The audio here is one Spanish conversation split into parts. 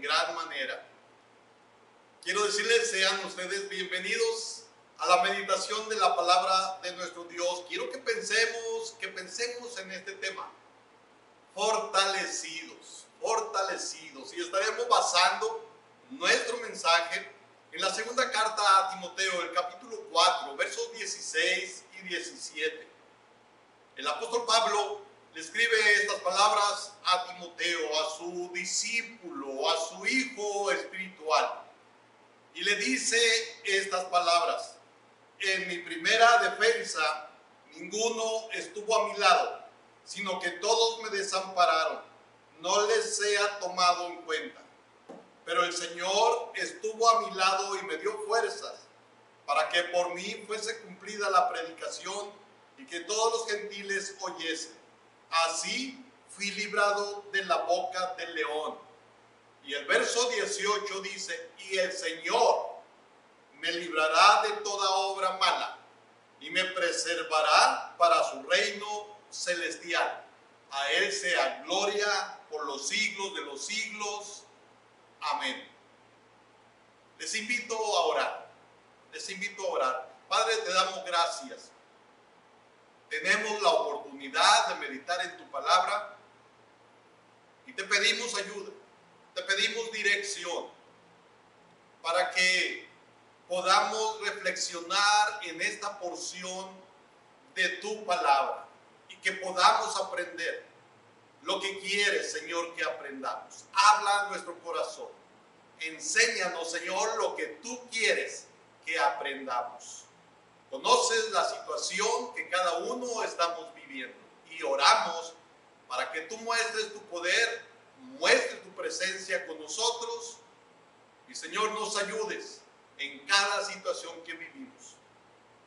gran manera. Quiero decirles, sean ustedes bienvenidos a la meditación de la palabra de nuestro Dios. Quiero que pensemos en este tema, fortalecidos. Y estaremos basando nuestro mensaje en la segunda carta a Timoteo, el capítulo 4, versos 16 y 17. El apóstol Pablo le escribe estas palabras a Timoteo, a su discípulo, a su hijo espiritual. Y le dice estas palabras: en mi primera defensa, ninguno estuvo a mi lado, sino que todos me desampararon. No les sea tomado en cuenta. Pero el Señor estuvo a mi lado y me dio fuerzas para que por mí fuese cumplida la predicación y que todos los gentiles oyesen. Así fui librado de la boca del león. Y el verso 18 dice: y el Señor me librará de toda obra mala y me preservará para su reino celestial. A Él sea gloria por los siglos de los siglos. Amén. Les invito a orar. Padre, te damos gracias. Tenemos la oportunidad de meditar en tu palabra y te pedimos ayuda. Te pedimos dirección para que podamos reflexionar en esta porción de tu palabra y que podamos aprender lo que quieres, Señor, que aprendamos. Habla a nuestro corazón. Enséñanos, Señor, lo que tú quieres que aprendamos. Conoces la situación que cada uno estamos viviendo y oramos para que tú muestres tu poder, muestres tu presencia con nosotros y, Señor, nos ayudes en cada situación que vivimos.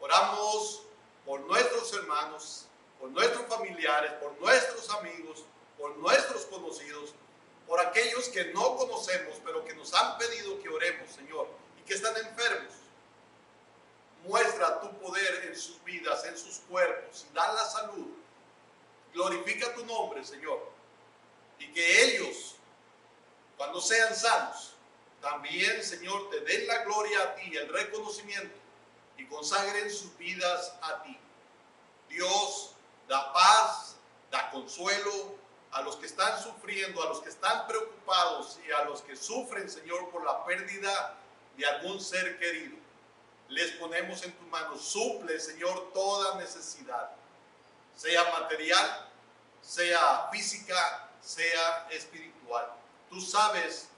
Oramos por nuestros hermanos, por nuestros familiares, por nuestros amigos, por nuestros conocidos, por aquellos que no conocemos, pero que nos han pedido que oremos, Señor, y que están enfermos. Muestra tu poder en sus vidas, en sus cuerpos, y da la salud. Glorifica tu nombre, Señor, y que ellos, cuando sean sanos, también, Señor, te den la gloria a ti, el reconocimiento, y consagren sus vidas a ti. Dios, da paz, da consuelo a los que están sufriendo, a los que están preocupados y a los que sufren, Señor, por la pérdida de algún ser querido. Les ponemos en tu mano. Suple, Señor, toda necesidad, sea material, sea física, sea espiritual. Tú sabes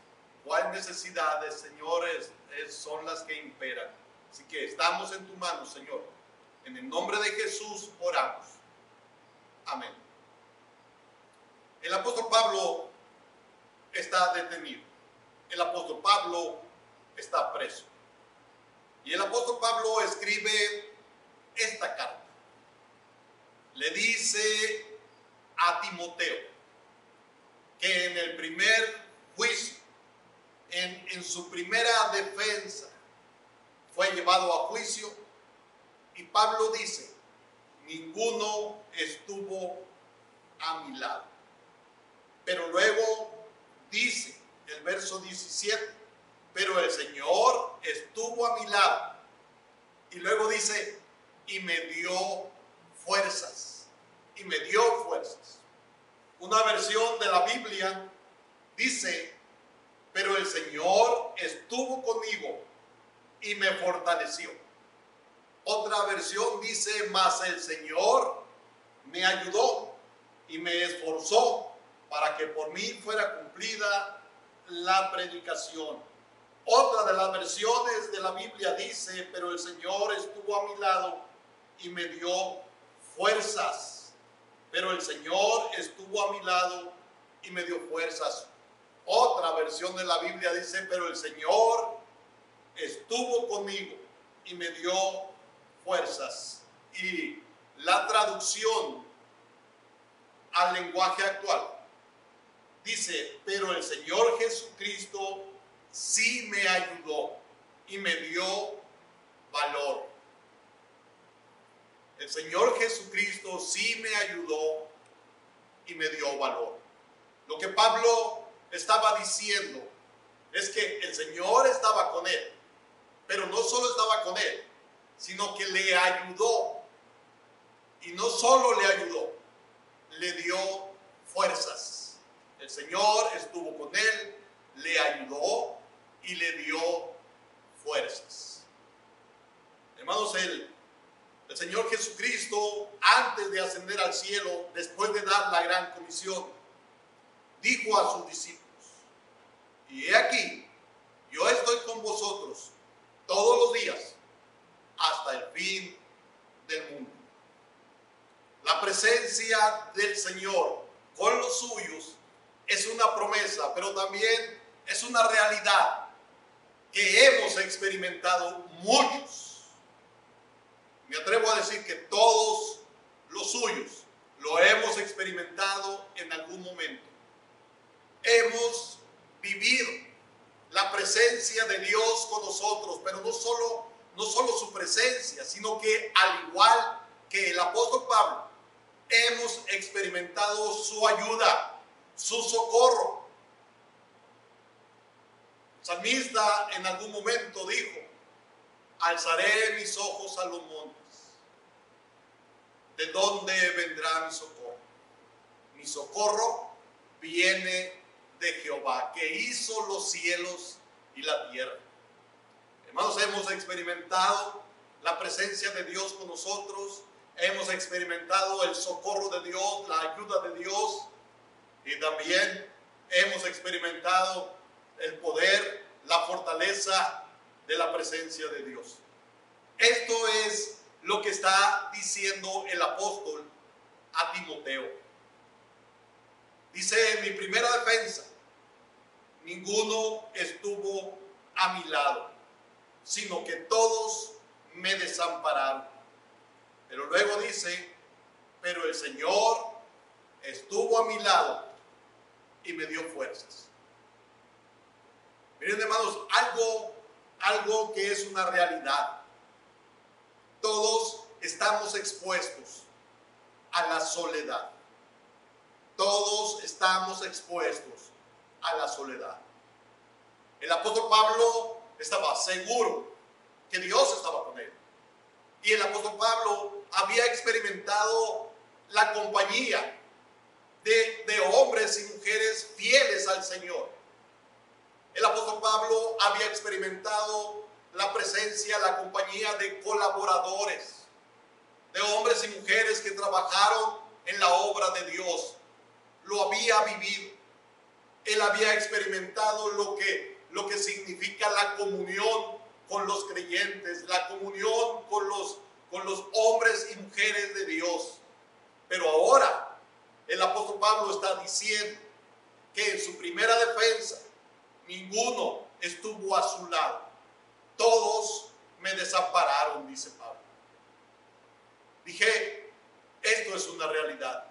cuáles necesidades, señores, son las que imperan. Así que estamos en tu mano, Señor. En el nombre de Jesús oramos. Amén. El apóstol Pablo está detenido. El apóstol Pablo está preso. Y el apóstol Pablo escribe esta carta. Le dice a Timoteo que en el primer juicio, en su primera defensa, fue llevado a juicio, y Pablo dice: ninguno estuvo a mi lado. Pero luego dice el verso 17: pero el Señor estuvo a mi lado. Y luego dice: y me dio fuerzas. Y me dio fuerzas. Una versión de la Biblia dice: pero el Señor estuvo conmigo y me fortaleció. Otra versión dice: mas el Señor me ayudó y me esforzó para que por mí fuera cumplida la predicación. Otra de las versiones de la Biblia dice: pero el Señor estuvo a mi lado y me dio fuerzas. Pero el Señor estuvo a mi lado y me dio fuerzas. Otra versión de la Biblia dice: pero el Señor estuvo conmigo y me dio fuerzas. Y la traducción al lenguaje actual dice: pero el Señor Jesucristo sí me ayudó y me dio valor. El Señor Jesucristo sí me ayudó y me dio valor. Lo que Pablo estaba diciendo es que el Señor estaba con él, pero no solo estaba con él, sino que le ayudó. Y no solo le ayudó, le dio fuerzas. El Señor estuvo con él, le ayudó y le dio fuerzas. Hermanos, el Señor Jesucristo, antes de ascender al cielo, después de dar la gran comisión, dijo a sus discípulos: y he aquí, yo estoy con vosotros todos los días hasta el fin del mundo. La presencia del Señor con los suyos es una promesa, pero también es una realidad que hemos experimentado muchos. Me atrevo a decir que todos los suyos lo hemos experimentado en algún momento. Hemos vivido la presencia de Dios con nosotros, pero no solo su presencia, sino que al igual que el apóstol Pablo, hemos experimentado su ayuda, su socorro. El salmista en algún momento dijo: alzaré mis ojos a los montes. ¿De dónde vendrá mi socorro? Mi socorro viene de Jehová, que hizo los cielos y la tierra. Hermanos, hemos experimentado la presencia de Dios con nosotros. Hemos experimentado el socorro de Dios, la ayuda de Dios, y también hemos experimentado el poder, la fortaleza de la presencia de Dios. Esto es lo que está diciendo el apóstol a Timoteo. Dice: en mi primera defensa, ninguno estuvo a mi lado, sino que todos me desampararon. Pero luego dice: pero el Señor estuvo a mi lado y me dio fuerzas. Miren, hermanos, algo que es una realidad. Todos estamos expuestos a la soledad. Todos estamos expuestos a la soledad. El apóstol Pablo estaba seguro que Dios estaba con él. Y el apóstol Pablo había experimentado la compañía de hombres y mujeres fieles al Señor. El apóstol Pablo había experimentado la presencia, la compañía de colaboradores, de hombres y mujeres que trabajaron en la obra de Dios. Lo había vivido. Él había experimentado lo que significa la comunión con los creyentes, la comunión con los hombres y mujeres de Dios. Pero ahora el apóstol Pablo está diciendo que en su primera defensa ninguno estuvo a su lado. Todos me desampararon, dice Pablo. Dije, esto es una realidad.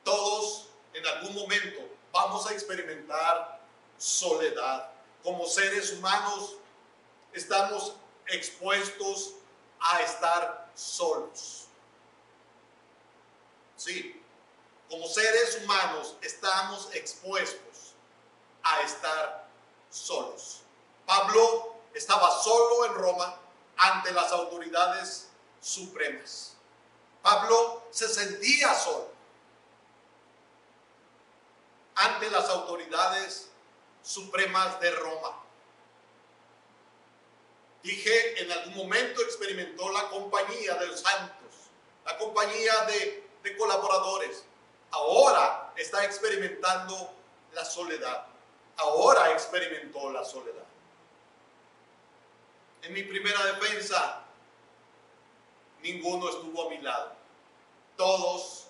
Todos en algún momento vamos a experimentar soledad. Como seres humanos estamos expuestos a estar solos. Sí, como seres humanos estamos expuestos a estar solos. Pablo estaba solo en Roma ante las autoridades supremas. Pablo se sentía solo ante las autoridades supremas de Roma. Dije, en algún momento experimentó la compañía de los santos, la compañía de colaboradores. Ahora está experimentando la soledad. Ahora experimentó la soledad. En mi primera defensa, ninguno estuvo a mi lado. Todos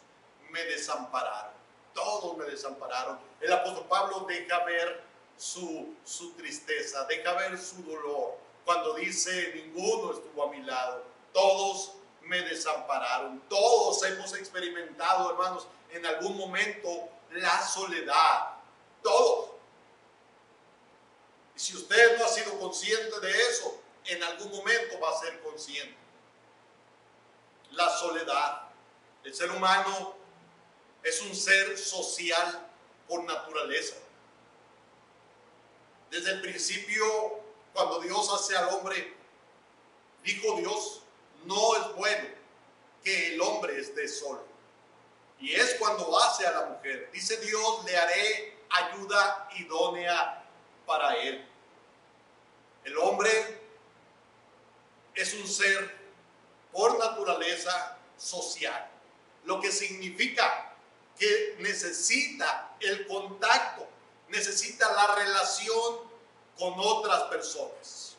me desampararon. Todos me desampararon. El apóstol Pablo deja ver su tristeza, deja ver su dolor. Cuando dice, ninguno estuvo a mi lado. Todos me desampararon. Todos hemos experimentado, hermanos, en algún momento la soledad. Todos. Y si usted no ha sido consciente de eso, en algún momento va a ser consciente. La soledad. El ser humano es un ser social por naturaleza. Desde el principio, cuando Dios hace al hombre, dijo Dios, no es bueno que el hombre esté solo. Y es cuando hace a la mujer. Dice Dios, le haré ayuda idónea para él. El hombre es un ser por naturaleza social, lo que significa que necesita el contacto, necesita la relación con otras personas.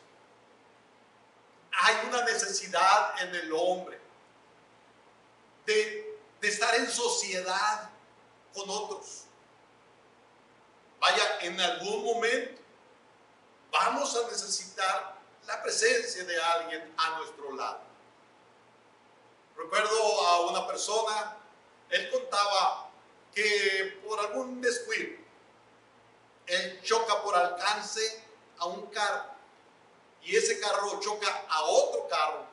Hay una necesidad en el hombre de estar en sociedad con otros. Vaya, en algún momento vamos a necesitar la presencia de alguien a nuestro lado. Recuerdo a una persona, él contaba que por algún descuido, él choca por alcance a un carro y ese carro choca a otro carro.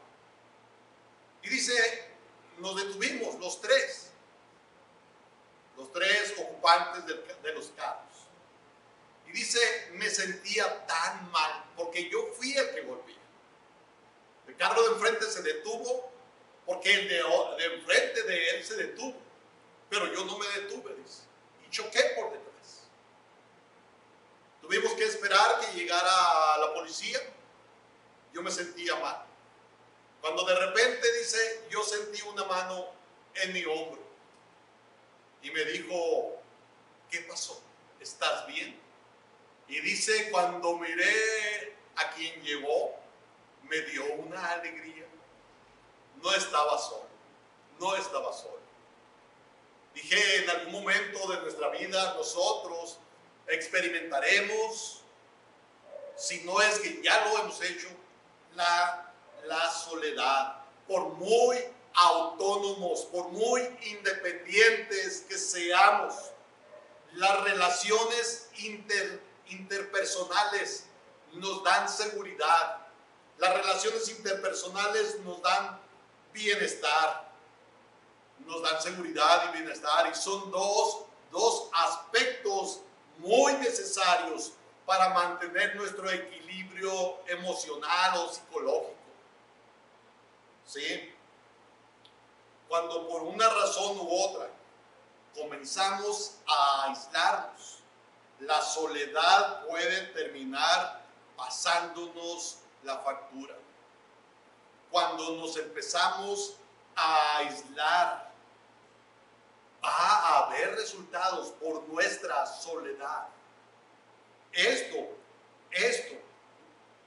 Y dice, nos detuvimos los tres ocupantes de los carros. Y dice, me sentía tan mal porque yo fui el que golpeé. El carro de enfrente se detuvo porque el de enfrente de él se detuvo, pero yo no me detuve, dice, y choqué por detrás. Tuvimos que esperar que llegara la policía. Yo me sentía mal. Cuando de repente, dice, yo sentí una mano en mi hombro y me dijo, ¿qué pasó? ¿Estás bien? Y dice, cuando miré a quien llegó, me dio una alegría. No estaba solo, no estaba solo. Dije, en algún momento de nuestra vida nosotros experimentaremos, si no es que ya lo hemos hecho, la soledad. Por muy autónomos, por muy independientes que seamos, las relaciones interpersonales nos dan seguridad. Las relaciones interpersonales nos dan bienestar, nos dan seguridad y bienestar, y son dos aspectos muy necesarios para mantener nuestro equilibrio emocional o psicológico. ¿Sí? Cuando por una razón u otra comenzamos a aislarnos, la soledad puede terminar pasándonos la factura. Cuando nos empezamos a aislar, va a haber resultados por nuestra soledad. Esto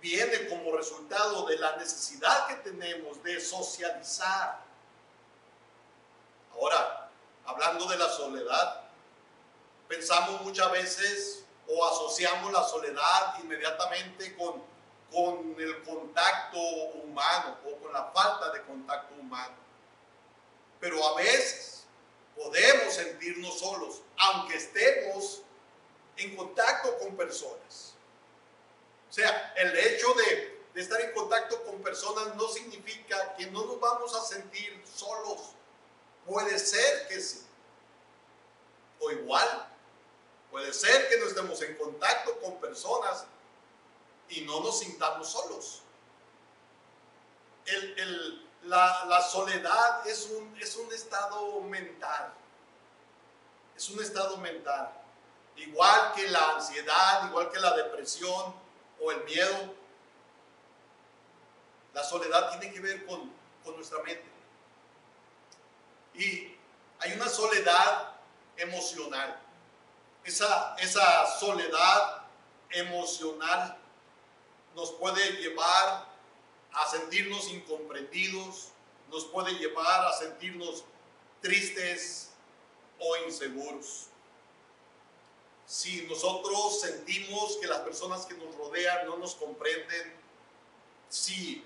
viene como resultado de la necesidad que tenemos de socializar. Ahora, hablando de la soledad, pensamos muchas veces o asociamos la soledad inmediatamente con el contacto humano o con la falta de contacto humano. Pero a veces podemos sentirnos solos, aunque estemos en contacto con personas. O sea, el hecho de estar en contacto con personas no significa que no nos vamos a sentir solos. Puede ser que sí. O igual, puede ser que no estemos en contacto con personas y no nos sintamos solos. La soledad es un estado mental. Es un estado mental. Igual que la ansiedad, igual que la depresión o el miedo. La soledad tiene que ver con nuestra mente. Y hay una soledad emocional. Esa soledad emocional nos puede llevar a sentirnos incomprendidos, nos puede llevar a sentirnos tristes o inseguros. Si nosotros sentimos que las personas que nos rodean no nos comprenden, si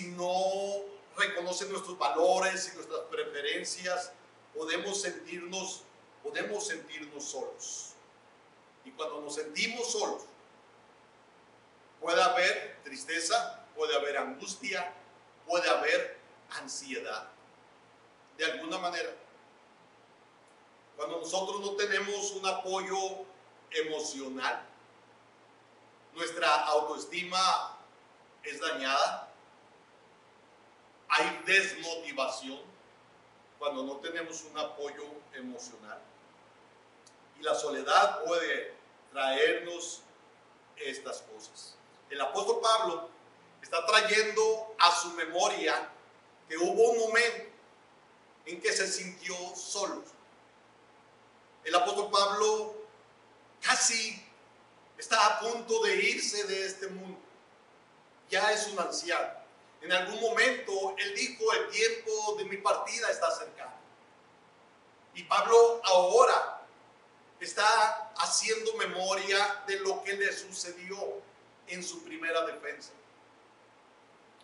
no reconocen nuestros valores y nuestras preferencias, podemos sentirnos solos. Y cuando nos sentimos solos, puede haber tristeza, puede haber angustia, puede haber ansiedad. De alguna manera, cuando nosotros no tenemos un apoyo emocional, autoestima es dañada, hay desmotivación cuando no tenemos un apoyo emocional. Y la soledad puede traernos estas cosas. El apóstol Pablo está trayendo a su memoria que hubo un momento en que se sintió solo. El apóstol Pablo casi está a punto de irse de este mundo. Ya es un anciano. En algún momento él dijo: el tiempo de mi partida está cercano. Y Pablo ahora está haciendo memoria de lo que le sucedió en su primera defensa.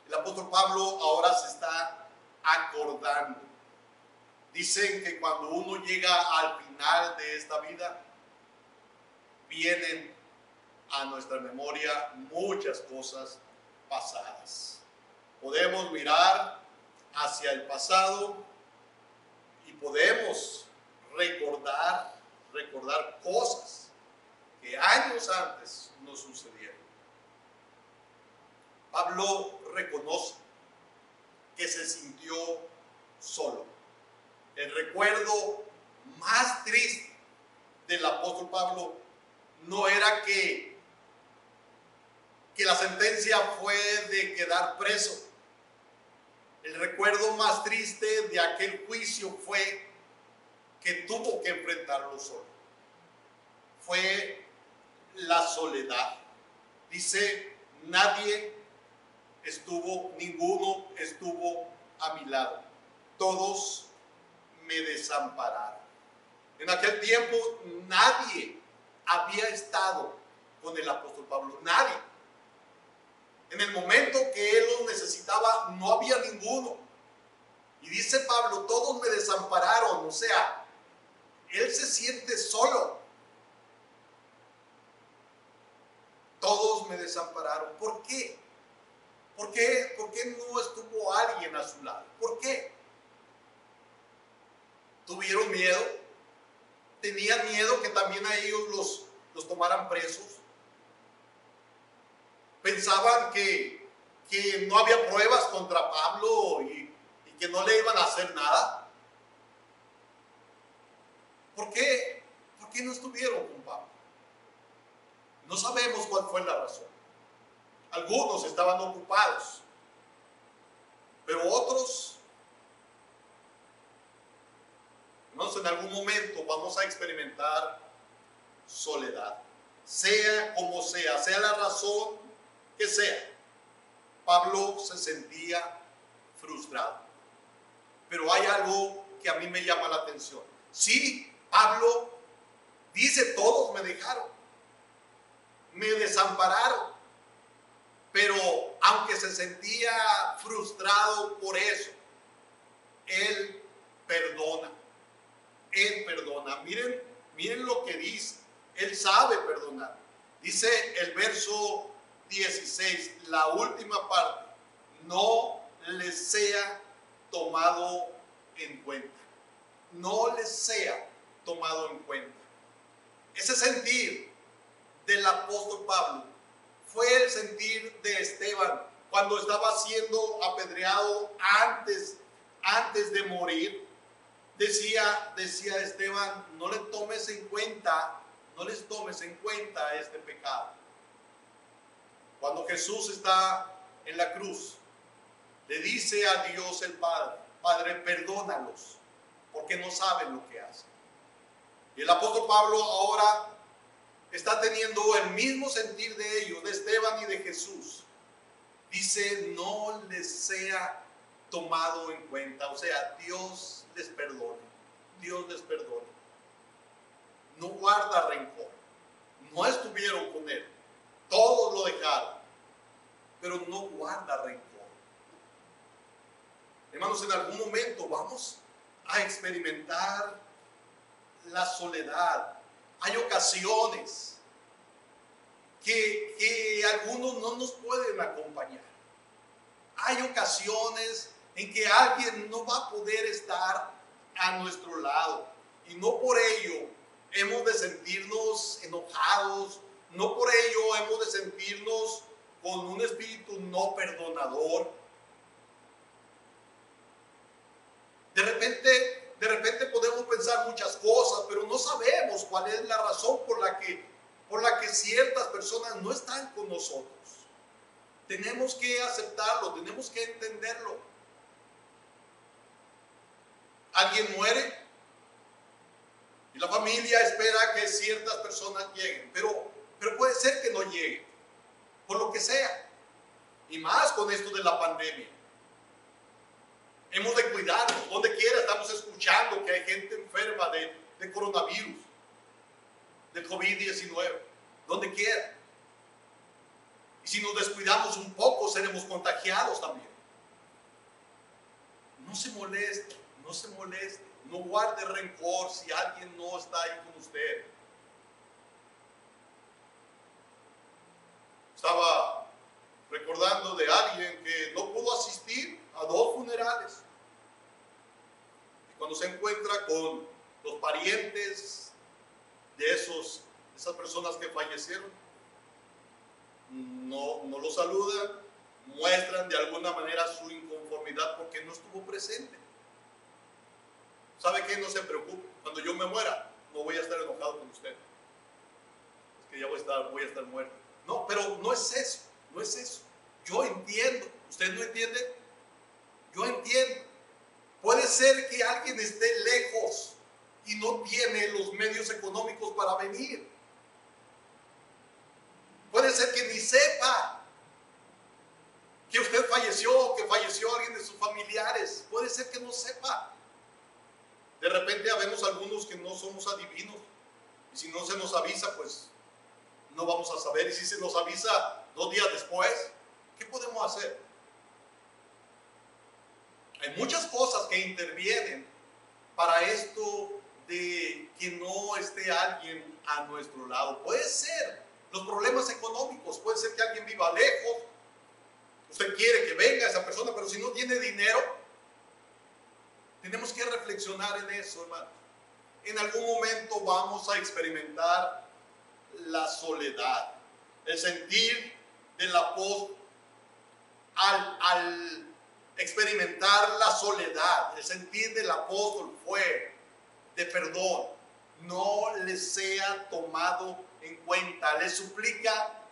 El apóstol Pablo ahora se está acordando. Dicen que cuando uno llega al final de esta vida, vienen a nuestra memoria muchas cosas pasadas. Podemos mirar hacia el pasado y podemos recordar cosas que años antes nos sucedieron. Pablo reconoce que se sintió solo. El recuerdo más triste del apóstol Pablo no era que la sentencia fue de quedar preso. El recuerdo más triste de aquel juicio fue que tuvo que enfrentarlo solo. Fue la soledad. Dice: ninguno estuvo a mi lado. Todos me desampararon. En aquel tiempo nadie había estado con el apóstol Pablo. Nadie. En el momento que él los necesitaba, no había ninguno. Y dice Pablo: todos me desampararon. O sea, él se siente solo. Todos me desampararon. ¿Por qué? ¿Por qué no estuvo alguien a su lado? ¿Por qué? ¿Tuvieron miedo? ¿Tenían miedo que también a ellos los tomaran presos? ¿Pensaban que no había pruebas contra Pablo y que no le iban a hacer nada? ¿Por qué no estuvieron con Pablo? No sabemos cuál fue la razón. Algunos estaban ocupados, pero otros, hermanos, en algún momento vamos a experimentar soledad. Sea como sea la razón que sea, Pablo se sentía frustrado. Pero hay algo que a mí me llama la atención. Sí, Pablo dice: todos me dejaron, me desampararon. Pero aunque se sentía frustrado por eso, él perdona. Él perdona. Miren lo que dice. Él sabe perdonar. Dice el verso 16, la última parte: no les sea tomado en cuenta. No les sea tomado en cuenta. Ese sentir del apóstol Pablo fue el sentir de Esteban cuando estaba siendo apedreado antes de morir. Decía Esteban: no les tomes en cuenta este pecado. Cuando Jesús está en la cruz, le dice a Dios el Padre: Padre, perdónalos, porque no saben lo que hacen. Y el apóstol Pablo ahora está teniendo el mismo sentir de ellos, de Esteban y de Jesús. Dice: no les sea tomado en cuenta. O sea, Dios les perdone. Dios les perdone. No guarda rencor. No estuvieron con él. Todos lo dejaron. Pero no guarda rencor. Hermanos, en algún momento vamos a experimentar la soledad. Hay ocasiones que algunos no nos pueden acompañar. Hay ocasiones en que alguien no va a poder estar a nuestro lado. Y no por ello hemos de sentirnos enojados. No por ello hemos de sentirnos con un espíritu no perdonador. De repente podemos pensar muchas cosas, pero no sabemos cuál es la razón por la que ciertas personas no están con nosotros. Tenemos que aceptarlo, tenemos que entenderlo. Alguien muere y la familia espera que ciertas personas lleguen, pero puede ser que no lleguen, por lo que sea. Y más con esto de la pandemia. Hemos de cuidarnos. Donde quiera estamos escuchando que hay gente enferma de coronavirus, de COVID-19. Donde quiera. Y si nos descuidamos un poco, seremos contagiados también. No se moleste, no se moleste. No guarde rencor si alguien no está ahí con usted. Estaba recordando de alguien que no pudo asistir a 2 funerales. Y cuando se encuentra con los parientes de esas personas que fallecieron, no lo saludan, muestran de alguna manera su inconformidad porque no estuvo presente. ¿Sabe qué? No se preocupe. Cuando yo me muera, no voy a estar enojado con usted. Es que ya voy a estar muerto. No, pero no es eso, no es eso. Yo entiendo. ¿Usted no entiende? Yo entiendo. Puede ser que alguien esté lejos y no tiene los medios económicos para venir. Puede ser que ni sepa que usted falleció, que falleció alguien de sus familiares. Puede ser que no sepa. De repente habemos algunos que no somos adivinos. Y si no se nos avisa, pues no vamos a saber. Y si se nos avisa 2 días después, ¿qué podemos hacer? Hay muchas cosas que intervienen para esto de que no esté alguien a nuestro lado. Puede ser los problemas económicos, puede ser que alguien viva lejos. Usted quiere que venga esa persona, pero si no tiene dinero, tenemos que reflexionar en eso, hermano. En algún momento vamos a experimentar la soledad, el sentir del apóstol al experimentar la soledad. El sentir del apóstol fue de perdón, no le sea tomado en cuenta. Le suplica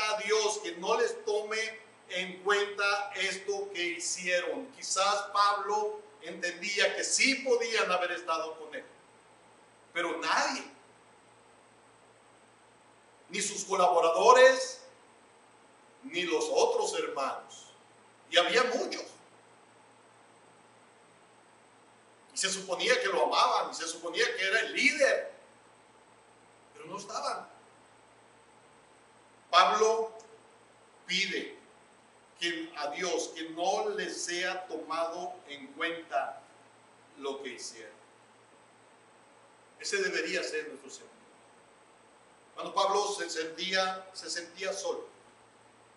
a Dios que no les tome en cuenta esto que hicieron. Quizás Pablo entendía que sí podían haber estado con él, pero nadie, ni sus colaboradores, ni los otros hermanos, y había muchos, y se suponía que lo amaban, y se suponía que era el líder, pero no estaban. Pablo pide a Dios que no les sea tomado en cuenta lo que hicieron. Ese debería ser nuestro Señor. Cuando Pablo se sentía solo,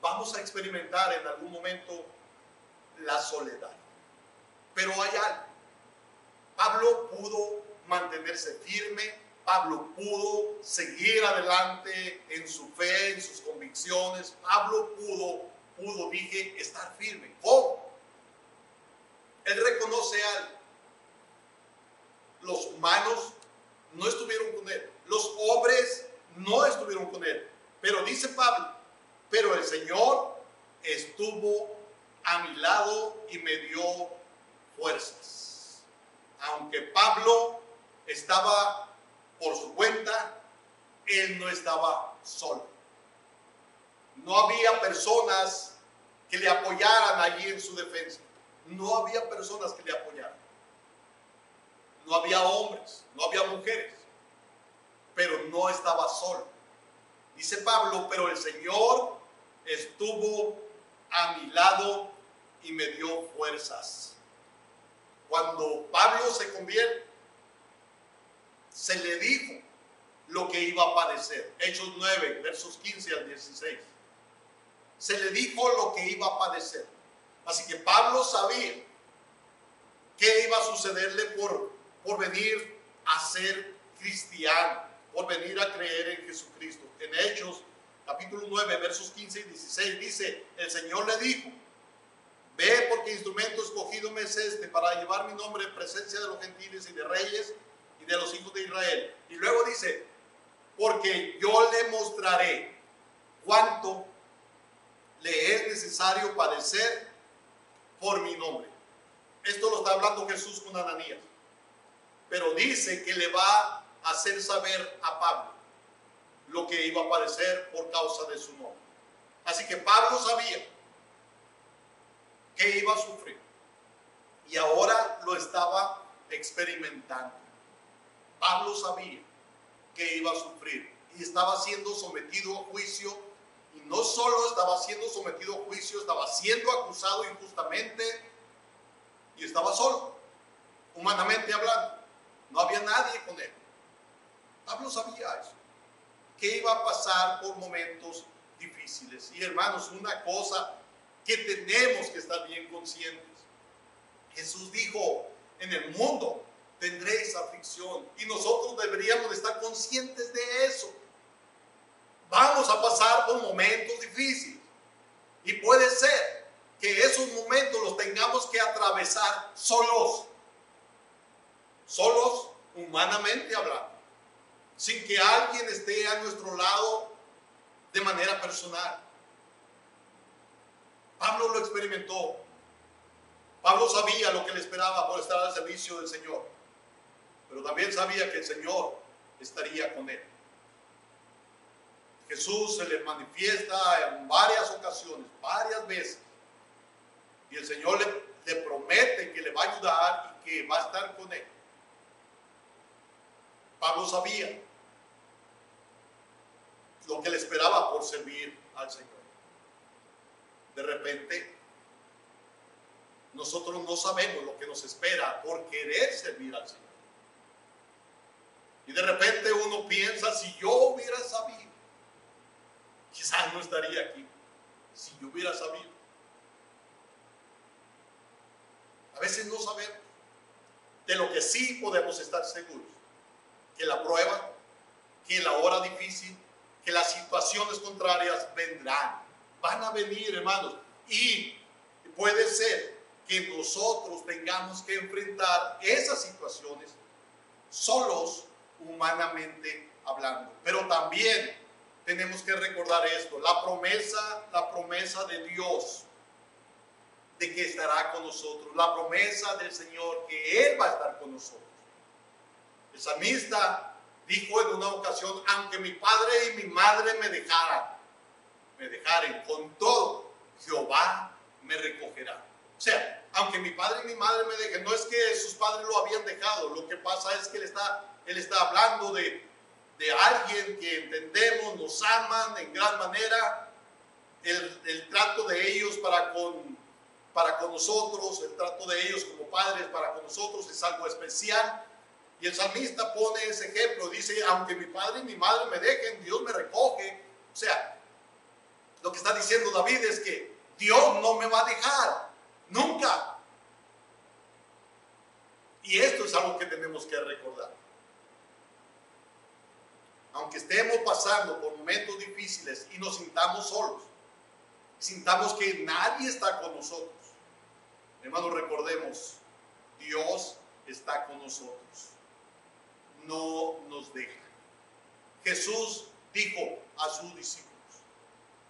vamos a experimentar en algún momento la soledad. Pero hay algo. Pablo pudo mantenerse firme. Pablo pudo seguir adelante en su fe, en sus convicciones. Pablo pudo, dije, estar firme. ¿Cómo? Él reconoce algo. Los humanos no estuvieron con él. Los hombres no estuvieron con él. Pero dice Pablo, pero el Señor estuvo a mi lado y me dio fuerzas. Aunque Pablo estaba por su cuenta, él no estaba solo. No había personas que le apoyaran allí en su defensa. No había personas que le apoyaran. No había hombres, no había mujeres, pero no estaba solo. Dice Pablo, pero el Señor estuvo a mi lado y me dio fuerzas. Cuando Pablo se convierte, se le dijo lo que iba a padecer. Hechos 9, versos 15 al 16. Se le dijo lo que iba a padecer. Así que Pablo sabía qué iba a sucederle por venir a ser cristiano, por venir a creer en Jesucristo. En Hechos capítulo 9, versos 15 y 16, dice, el Señor le dijo, ve porque instrumento escogido me es este para llevar mi nombre en presencia de los gentiles y de reyes y de los hijos de Israel. Y luego dice, porque yo le mostraré cuánto le es necesario padecer por mi nombre. Esto lo está hablando Jesús con Ananías. Pero dice que le va a hacer saber a Pablo lo que iba a padecer por causa de su nombre. Así que Pablo sabía que iba a sufrir y ahora lo estaba experimentando. Pablo sabía que iba a sufrir y estaba siendo sometido a juicio, y no solo estaba siendo sometido a juicio, estaba siendo acusado injustamente y estaba solo, humanamente hablando. No había nadie con él. Pablo sabía eso, que iba a pasar por momentos difíciles. Y hermanos, una cosa que tenemos que estar bien conscientes. Jesús dijo, en el mundo tendréis aflicción, y nosotros deberíamos estar conscientes de eso. Vamos a pasar por momentos difíciles y puede ser que esos momentos los tengamos que atravesar solos humanamente hablando, sin que alguien esté a nuestro lado de manera personal. Pablo lo experimentó. Pablo sabía lo que le esperaba por estar al servicio del Señor, pero también sabía que el Señor estaría con él. Jesús se le manifiesta en varias ocasiones, varias veces, y el Señor le promete que le va a ayudar y que va a estar con él. Pablo sabía lo que le esperaba por servir al Señor. De repente, nosotros no sabemos lo que nos espera por querer servir al Señor. Y de repente uno piensa, si yo hubiera sabido, quizás no estaría aquí. Si yo hubiera sabido. A veces no sabemos. De lo que sí podemos estar seguros, que la prueba, que la hora difícil, que las situaciones contrarias vendrán. Van a venir, hermanos. Y puede ser que nosotros tengamos que enfrentar esas situaciones solos, humanamente hablando. Pero también tenemos que recordar esto, la promesa de Dios de que estará con nosotros, la promesa del Señor que Él va a estar con nosotros. El salmista dijo en una ocasión, aunque mi padre y mi madre me dejaren, con todo, Jehová me recogerá. O sea, aunque mi padre y mi madre me dejen, no es que sus padres lo habían dejado, lo que pasa es que él está hablando de alguien que entendemos, nos aman en gran manera, el trato de ellos para con nosotros, el trato de ellos como padres para con nosotros es algo especial. Y el salmista pone ese ejemplo, dice, aunque mi padre y mi madre me dejen, Dios me recoge. O sea, lo que está diciendo David es que Dios no me va a dejar, nunca. Y esto es algo que tenemos que recordar. Aunque estemos pasando por momentos difíciles y nos sintamos solos, sintamos que nadie está con nosotros, hermanos, recordemos, Dios está con nosotros, no nos deja. Jesús dijo a sus discípulos,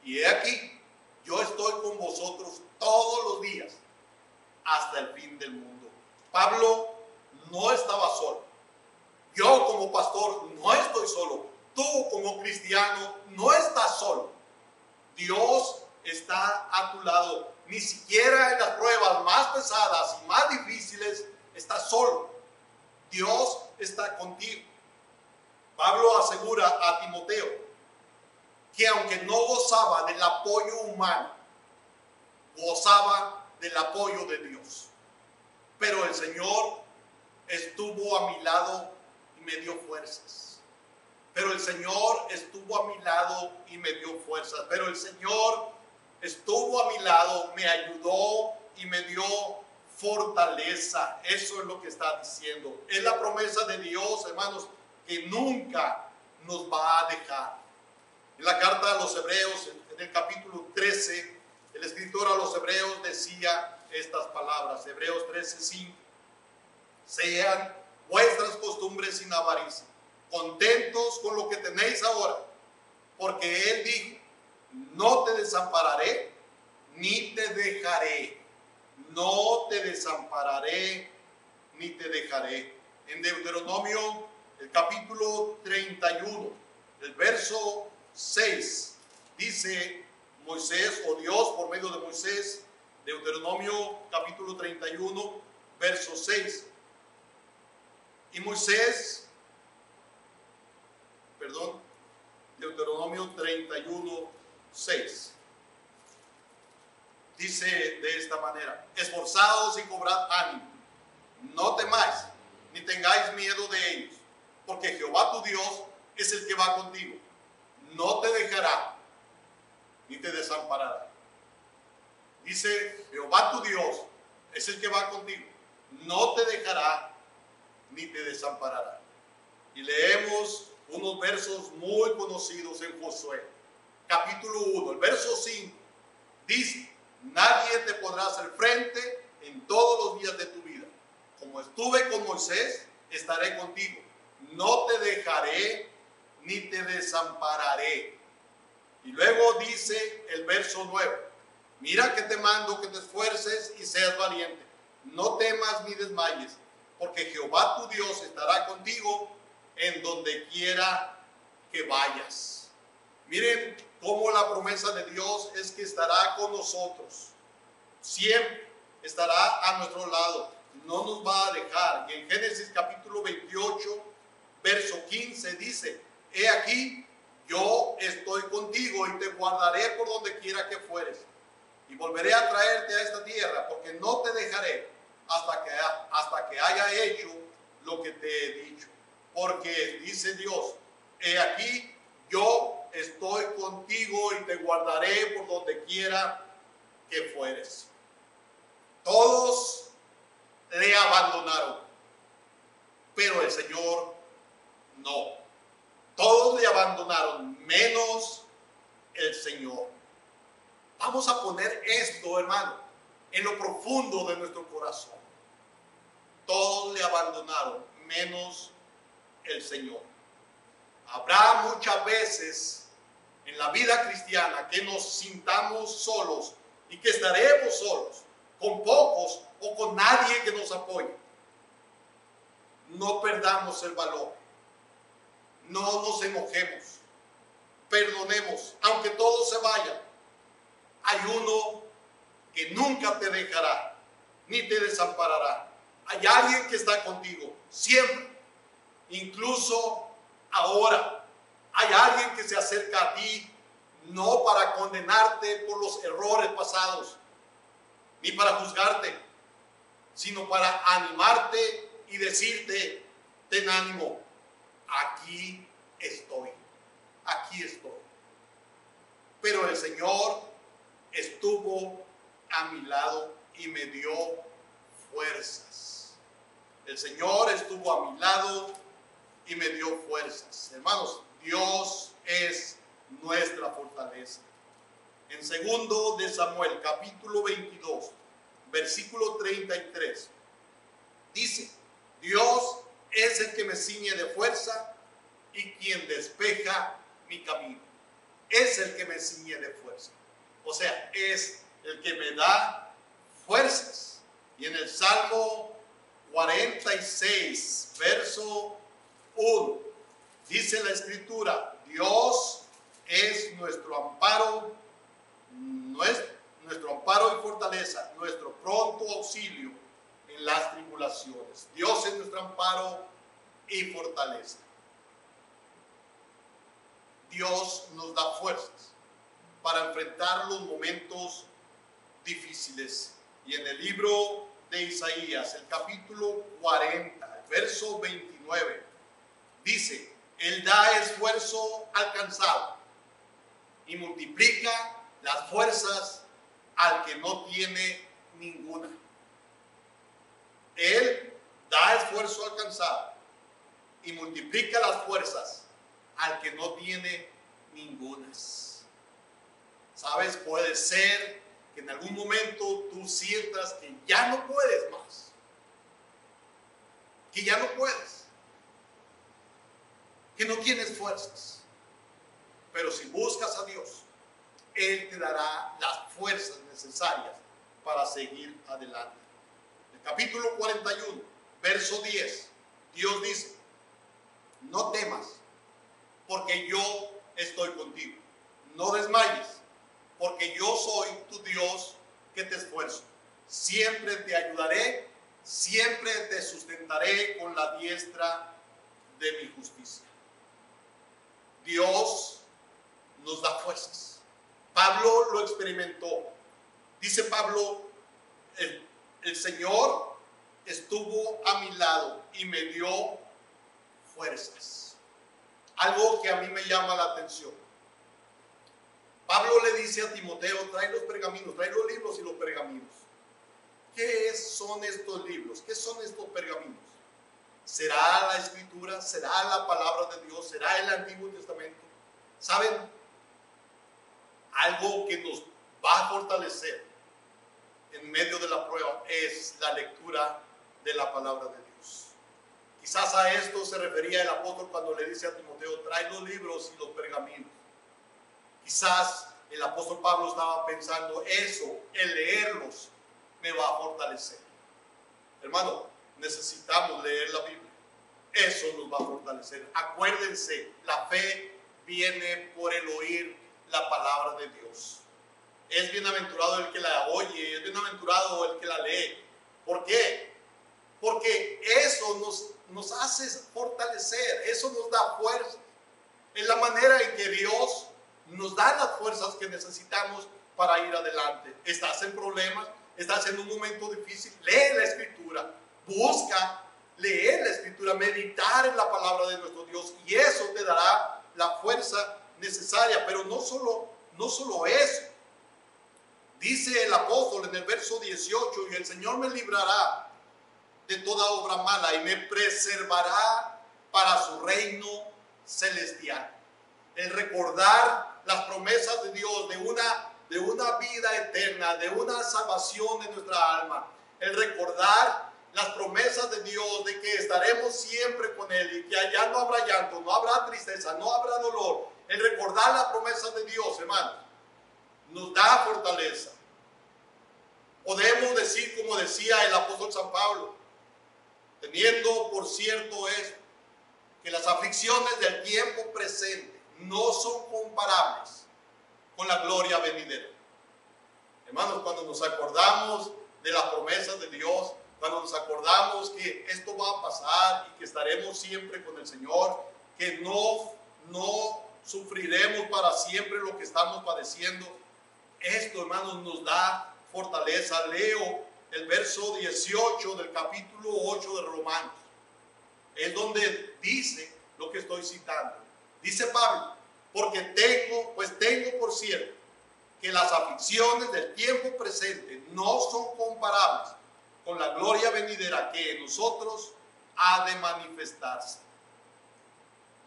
y he aquí, yo estoy con vosotros todos los días hasta el fin del mundo. Pablo no estaba solo. Yo como pastor no estoy solo. Tú como cristiano no estás solo. Dios está a tu lado. Ni siquiera en las pruebas más pesadas y más difíciles estás solo. Dios está contigo. Pablo asegura a Timoteo que aunque no gozaba del apoyo humano, gozaba del apoyo de Dios. Pero el Señor estuvo a mi lado y me dio fuerzas. Pero el Señor estuvo a mi lado y me dio fuerzas. Pero el Señor estuvo a mi lado, me ayudó y me dio fortaleza. Eso es lo que está diciendo. Es la promesa de Dios, hermanos, que nunca nos va a dejar. En la carta a los Hebreos, en el capítulo 13, el escritor a los Hebreos decía estas palabras, Hebreos 13:5. Sean vuestras costumbres sin avaricia, contentos con lo que tenéis ahora, porque Él dijo, no te desampararé, ni te dejaré. No te desampararé, ni te dejaré. En Deuteronomio, el capítulo 31, el verso 6, dice Moisés, o Dios por medio de Moisés, Deuteronomio capítulo 31, verso 6. Y Moisés, Deuteronomio 31, 6. Dice de esta manera, esforzaos y cobrad ánimo, no temáis, ni tengáis miedo de ellos, porque Jehová tu Dios es el que va contigo, no te dejará, ni te desamparará. Dice, Jehová tu Dios es el que va contigo, no te dejará, ni te desamparará. Y leemos unos versos muy conocidos en Josué, capítulo 1, el verso 5, dice, nadie te podrá hacer frente en todos los días de tu vida. Como estuve con Moisés, estaré contigo. No te dejaré ni te desampararé. Y luego dice el verso 9, mira que te mando que te esfuerces y seas valiente. No temas ni desmayes, porque Jehová tu Dios estará contigo en donde quiera que vayas. Miren cómo la promesa de Dios es que estará con nosotros. Siempre estará a nuestro lado. No nos va a dejar. Y en Génesis capítulo 28, verso 15 dice, he aquí, yo estoy contigo y te guardaré por donde quiera que fueres. Y volveré a traerte a esta tierra, porque no te dejaré hasta que haya hecho lo que te he dicho. Porque dice Dios, he aquí, yo estoy contigo y te guardaré por donde quiera que fueres. Todos le abandonaron, pero el Señor no. Todos le abandonaron, menos el Señor. Vamos a poner esto, hermano, en lo profundo de nuestro corazón. Todos le abandonaron, menos el Señor. Habrá muchas veces en la vida cristiana que nos sintamos solos y que estaremos solos, con pocos o con nadie que nos apoye. No perdamos el valor, no nos enojemos, perdonemos, aunque todos se vayan. Hay uno que nunca te dejará, ni te desamparará. Hay alguien que está contigo siempre, incluso ahora. Hay alguien que se acerca a ti, no para condenarte por los errores pasados, ni para juzgarte, sino para animarte y decirte, ten ánimo, aquí estoy, aquí estoy. Pero el Señor estuvo a mi lado y me dio fuerzas. El Señor estuvo a mi lado y me dio fuerzas. Hermanos, Dios es nuestra fortaleza. En 2 de Samuel, capítulo 22, versículo 33, dice, Dios es el que me ciñe de fuerza y quien despeja mi camino. Es el que me ciñe de fuerza. O sea, es el que me da fuerzas. Y en el Salmo 46, verso 1, dice la Escritura, Dios es nuestro amparo y fortaleza, nuestro pronto auxilio en las tribulaciones. Dios es nuestro amparo y fortaleza. Dios nos da fuerzas para enfrentar los momentos difíciles. Y en el libro de Isaías, el capítulo 40, el verso 29, dice, Él da esfuerzo al cansado y multiplica las fuerzas al que no tiene ninguna. Él da esfuerzo al cansado y multiplica las fuerzas al que no tiene ningunas. ¿Sabes? Puede ser que en algún momento tú sientas que ya no puedes más. Que ya no puedes. Que no tienes fuerzas. Pero si buscas a Dios, Él te dará las fuerzas necesarias para seguir adelante. En el capítulo 41, verso 10, Dios dice: no temas, porque yo estoy contigo. No desmayes, porque yo soy tu Dios que te esfuerzo. Siempre te ayudaré, siempre te sustentaré con la diestra de mi justicia. Dios nos da fuerzas. Pablo lo experimentó. Dice Pablo: el Señor estuvo a mi lado y me dio fuerzas. Algo que a mí me llama la atención. Pablo le dice a Timoteo: trae los pergaminos, trae los libros y los pergaminos. ¿Qué son estos libros? ¿Qué son estos pergaminos? ¿Será la Escritura? ¿Será la palabra de Dios? ¿Será el Antiguo Testamento? ¿Saben? Algo que nos va a fortalecer en medio de la prueba es la lectura de la palabra de Dios. Quizás a esto se refería el apóstol cuando le dice a Timoteo: trae los libros y los pergaminos. Quizás el apóstol Pablo estaba pensando eso, el leerlos me va a fortalecer. Hermano, necesitamos leer la Biblia. Eso nos va a fortalecer. Acuérdense, la fe viene por el oír la palabra de Dios. Es bienaventurado el que la oye, es bienaventurado el que la lee. ¿Por qué? Porque eso nos hace fortalecer, eso nos da fuerza. Es la manera en que Dios nos da las fuerzas que necesitamos para ir adelante. Estás en problemas, estás en un momento difícil, lee la Escritura, busca leer la Escritura, meditar en la palabra de nuestro Dios, y eso te dará la fuerza necesaria. Pero no solo eso. Dice el apóstol en el verso 18: y el Señor me librará de toda obra mala y me preservará para su reino celestial. El recordar las promesas de Dios, de una vida eterna, de una salvación de nuestra alma. El recordar las promesas de Dios, de que estaremos siempre con Él y que allá no habrá llanto, no habrá tristeza, no habrá dolor. El recordar las promesas de Dios, hermanos, nos da fortaleza. Podemos decir, como decía el apóstol San Pablo: teniendo por cierto esto, que las aflicciones del tiempo presente no son comparables con la gloria venidera. Hermanos, cuando nos acordamos de las promesas de Dios, cuando nos acordamos que esto va a pasar y que estaremos siempre con el Señor, que no sufriremos para siempre lo que estamos padeciendo, esto, hermanos, nos da fortaleza. Leo el verso 18 del capítulo 8 de Romanos. Es donde dice lo que estoy citando. Dice Pablo: porque tengo por cierto que las aflicciones del tiempo presente no son comparables con la gloria venidera que en nosotros ha de manifestarse.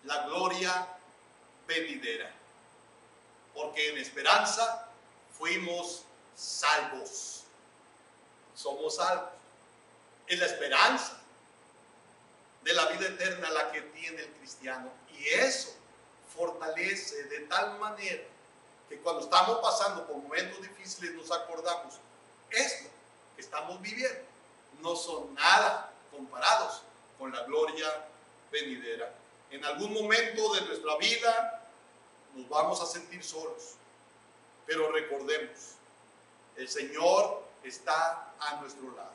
La gloria venidera. Porque en esperanza fuimos salvos. Somos salvos. Es la esperanza de la vida eterna la que tiene el cristiano. Y eso fortalece de tal manera que cuando estamos pasando por momentos difíciles nos acordamos: esto que estamos viviendo no son nada comparados con la gloria venidera. En algún momento de nuestra vida nos vamos a sentir solos, pero recordemos, el Señor está a nuestro lado.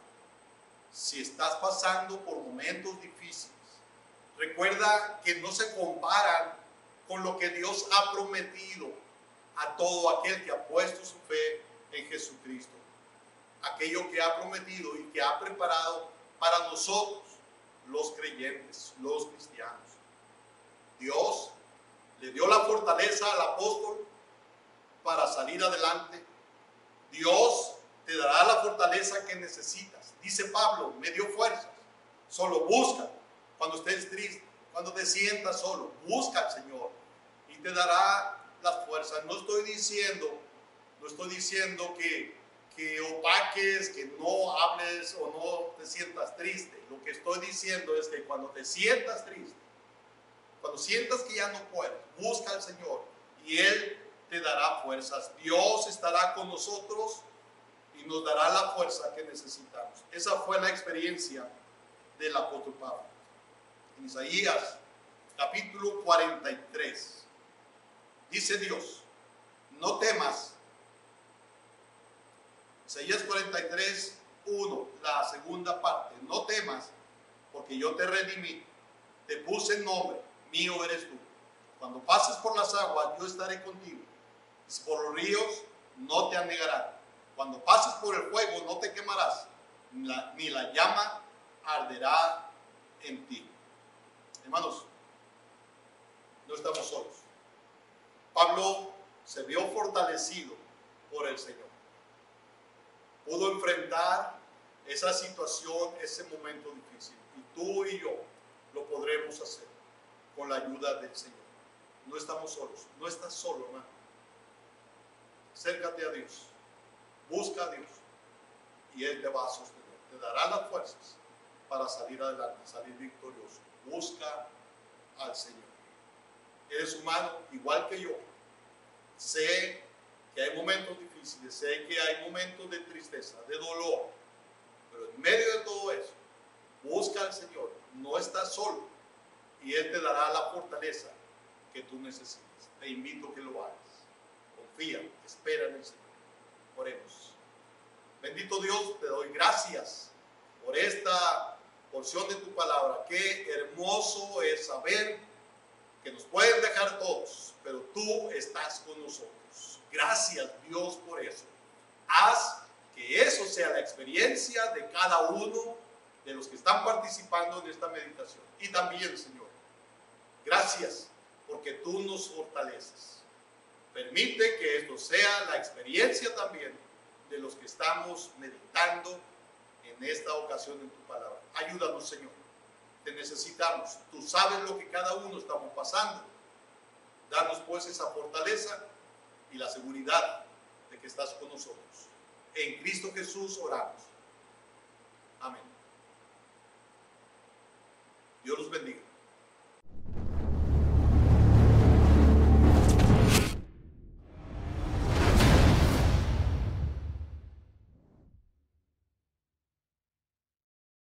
Si estás pasando por momentos difíciles, recuerda que no se comparan con lo que Dios ha prometido a todo aquel que ha puesto su fe en Jesucristo. Aquello que ha prometido y que ha preparado para nosotros, los creyentes, los cristianos. Dios le dio la fortaleza al apóstol para salir adelante. Dios te dará la fortaleza que necesitas. Dice Pablo: me dio fuerzas. Solo busca. Cuando estés triste, cuando te sientas solo, busca al Señor y te dará las fuerzas. No estoy diciendo que opaques, que no hables o no te sientas triste. Lo que estoy diciendo es que cuando te sientas triste, cuando sientas que ya no puedes, busca al Señor y Él te dará fuerzas. Dios estará con nosotros y nos dará la fuerza que necesitamos. Esa fue la experiencia del apóstol Pablo. En Isaías capítulo 43 dice Dios: no temas. Isaías 43, 1, la segunda parte: no temas, porque yo te redimí, te puse en nombre, mío eres tú. Cuando pases por las aguas, yo estaré contigo, y por los ríos no te anegarán. Cuando pases por el fuego, no te quemarás, ni la llama arderá en ti. Hermanos, no estamos solos. Pablo se vio fortalecido por el Señor. Pudo enfrentar esa situación, ese momento difícil. Y tú y yo lo podremos hacer con la ayuda del Señor. No estamos solos. No estás solo, hermano. Acércate a Dios. Busca a Dios. Y Él te va a sostener. Te dará las fuerzas para salir adelante, salir victorioso. Busca al Señor. Eres humano igual que yo. Sé que hay momentos difíciles, sé que hay momentos de tristeza, de dolor, pero en medio de todo eso, busca al Señor. No estás solo y Él te dará la fortaleza que tú necesitas. Te invito a que lo hagas. Confía, espera en el Señor. Oremos. Bendito Dios, te doy gracias por esta porción de tu palabra. Qué hermoso es saber que nos pueden dejar todos, pero tú estás con nosotros. Gracias, Dios, por eso. Haz que eso sea la experiencia de cada uno de los que están participando en esta meditación. Y también, Señor, gracias porque tú nos fortaleces. Permite que esto sea la experiencia también de los que estamos meditando en esta ocasión en tu palabra. Ayúdanos, Señor. Te necesitamos. Tú sabes lo que cada uno estamos pasando. Danos pues esa fortaleza y la seguridad de que estás con nosotros. En Cristo Jesús oramos. Amén. Dios los bendiga.